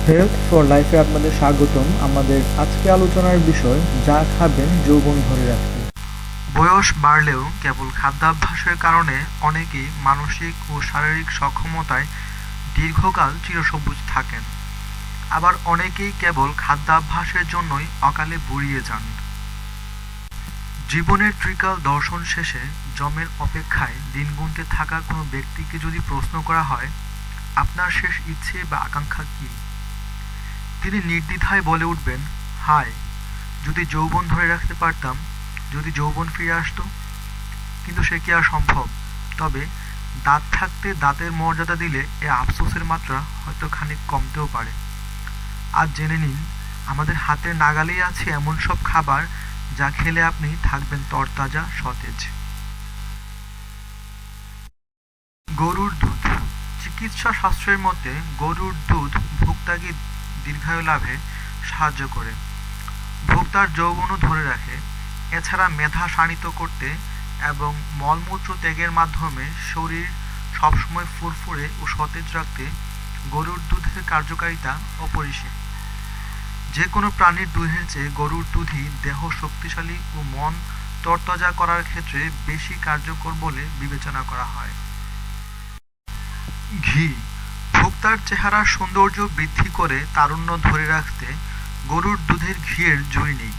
Health for লাইফে আপনাদের স্বাগতম। আমাদের আজকে আলোচনার বিষয় যা খাবেন যৌবন ধরে রাখতে। বয়স বাড়লেও কেবল খাদ্যাভ্যাসের কারণে অনেকেই মানসিক ও শারীরিক সক্ষমতায় দীর্ঘকাল চিরসবুজ থাকেন, আবার অনেকেই কেবল খাদ্যাভ্যাসের জন্যই অকালে বুড়িয়ে যান। জীবনের ত্রিকাল দর্শন শেষে যমের অপেক্ষায় দিন গুনতে থাকা কোনো ব্যক্তিকে যদি প্রশ্ন করা হয়, আপনার শেষ ইচ্ছে বা আকাঙ্ক্ষা কী, তিনি নির্দ্বিধায় বলে উঠবেন, হায়, যদি যৌবন ধরে রাখতে পারতাম, যদি যৌবন ফিরে আসতো। কিন্তু সে কি আর সম্ভব? তবে দাঁত থাকতে দাঁতের মর্যাদা দিলে এ আফসোসের মাত্রা হয়তো খানিক কমতেও পারে। আজ জেনে নিন, আমাদের হাতের নাগালেই আছে এমন সব খাবার যা খেলে আপনি থাকবেন তরতাজা, সতেজ। গরুর দুধ। চিকিৎসা শাস্ত্রের মতে গরুর দুধ ভোক্তাকে দীর্ঘায়ু লাভে সাহায্য করে, ভোক্তার যৌবনও ধরে রাখে। এছাড়া মেধা শানিত করতে এবং মলমূত্র ত্যাগের মাধ্যমে শরীর সবসময় ফুরফুরে ও সতেজ রাখতে গরুর দুধের কার্যকারিতা অপরিসীম। যে কোনো প্রাণীর দুধের চেয়ে গরুর দুধই দেহ শক্তিশালী ও মন তরতাজা করার ক্ষেত্রে বেশি কার্যকর বলে বিবেচনা করা হয়। ঘি। ভোক্তার চেহারার সৌন্দর্য বৃদ্ধি করে তারুণ্য ধরে রাখতে গরুর দুধের ঘিয়ের জুড়ি নেই।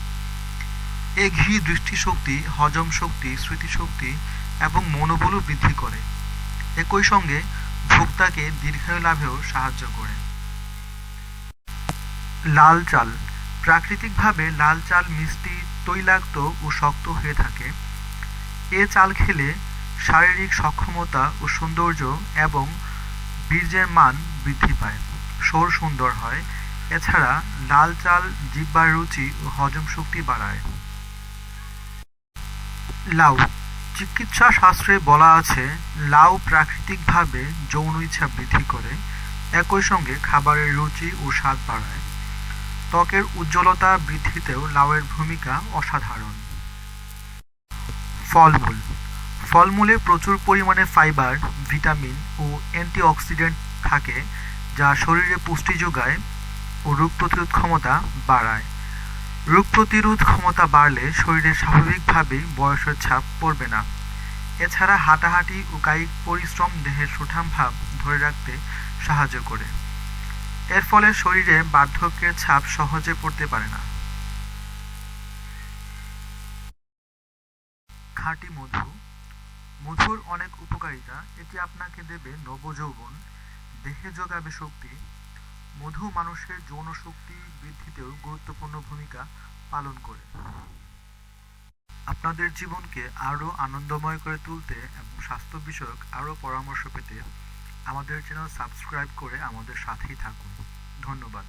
এ ঘি দৃষ্টিশক্তি, হজম শক্তি, স্মৃতিশক্তি এবং মনোবলও বৃদ্ধি করে। একই সঙ্গে ভোক্তাকে দীর্ঘায়ু লাভেও সাহায্য করে। লাল চাল। প্রাকৃতিকভাবে লাল চাল মিষ্টি, তৈলাক্ত ও শক্ত হয়ে থাকে। এ চাল খেলে শারীরিক সক্ষমতা ও সৌন্দর্য এবং বীর্যের মান বৃদ্ধি পায়, স্বর সুন্দর হয়। এছাড়া লাল চাল জিহ্বার রুচি ও হজম শক্তি বাড়ায়। লাউ। চিকিৎসা শাস্ত্রে বলা আছে, লাউ প্রাকৃতিকভাবে যৌন ইচ্ছা বৃদ্ধি করে, একই সঙ্গে খাবারের রুচি ও স্বাদ বাড়ায়। ত্বকের উজ্জ্বলতা বৃদ্ধিতেও লাউয়ের ভূমিকা অসাধারণ। ফলমূল। ফলমূলে প্রচুর পরিমাণে ফাইবার, ভিটামিন ও অ্যান্টিঅক্সিডেন্ট থাকে, যা শরীরে পুষ্টি যোগায় ও রোগ প্রতিরোধ ক্ষমতা বাড়ায়। রোগ প্রতিরোধ ক্ষমতা বাড়লে শরীরে স্বাভাবিকভাবেই বয়সের ছাপ পড়বে না। এছাড়া হাঁটাহাঁটি ও কায়িক পরিশ্রম দেহের সুঠাম ভাব ধরে রাখতে সাহায্য করে। এর ফলে শরীরে বার্ধক্যের ছাপ সহজে পড়তে পারে না। খাঁটি মধু। মধুর অনেক উপকারিতা। এটি আপনাকে দেবে নবযৌবন, দেহে যোগাবে শক্তি। মধু মানুষের যৌন শক্তি বৃদ্ধিতেও গুরুত্বপূর্ণ ভূমিকা পালন করে। আপনাদের জীবনকে আরও আনন্দময় করে তুলতে এবং স্বাস্থ্য বিষয়ক আরও পরামর্শ পেতে আমাদের চ্যানেল সাবস্ক্রাইব করে আমাদের সাথেই থাকুন। ধন্যবাদ।